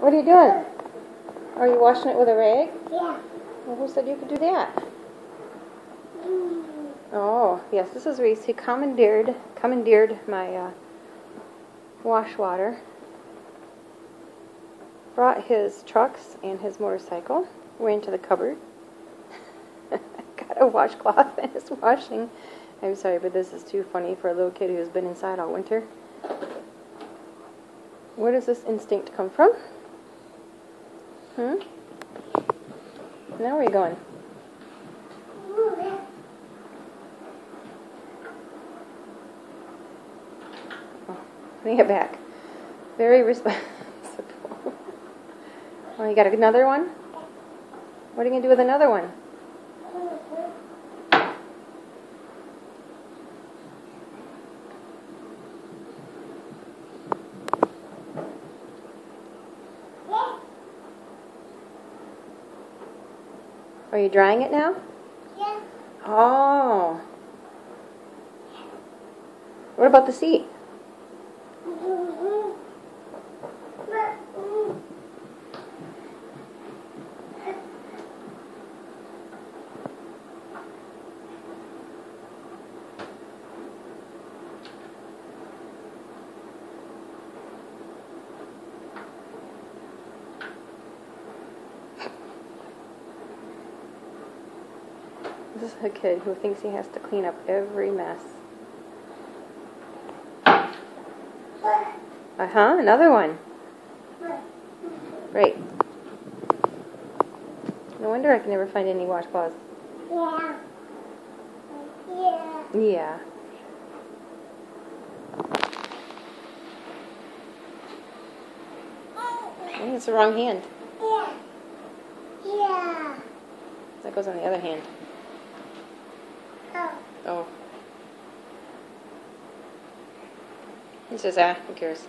What are you doing? Are you washing it with a rag? Yeah. Well, who said you could do that? Oh, yes, this is Reese. He commandeered my wash water. Brought his trucks and his motorcycle. Went into the cupboard. Got a washcloth and is washing. I'm sorry, but this is too funny for a little kid who's been inside all winter. Where does this instinct come from? Now where are you going? Oh, bring it back. Very responsible. Oh, you got another one? What are you going to do with another one? Are you drying it now? Yeah. Oh. What about the seat? This is a kid who thinks he has to clean up every mess. Another one. Right. No wonder I can never find any washcloths. Yeah. Yeah. Yeah. I think it's the wrong hand. Yeah. Yeah. That goes on the other hand. Oh. Oh. He says, who cares?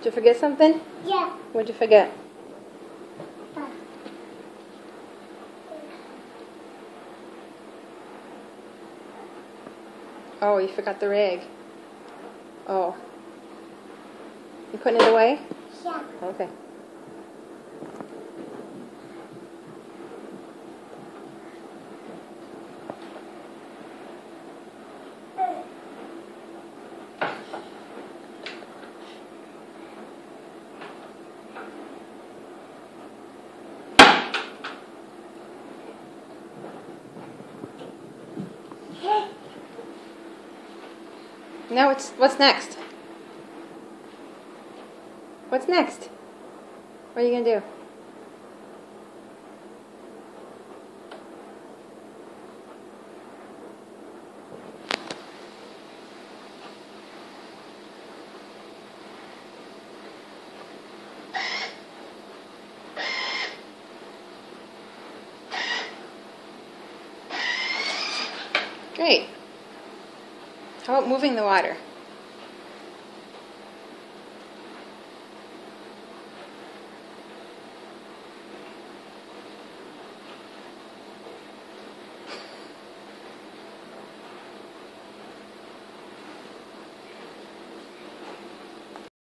Did you forget something? Yeah. What'd you forget? Oh, you forgot the rag. Oh. You putting it away? Yeah. Okay. Now what's next? What's next? What are you going to do? Great. How about moving the water?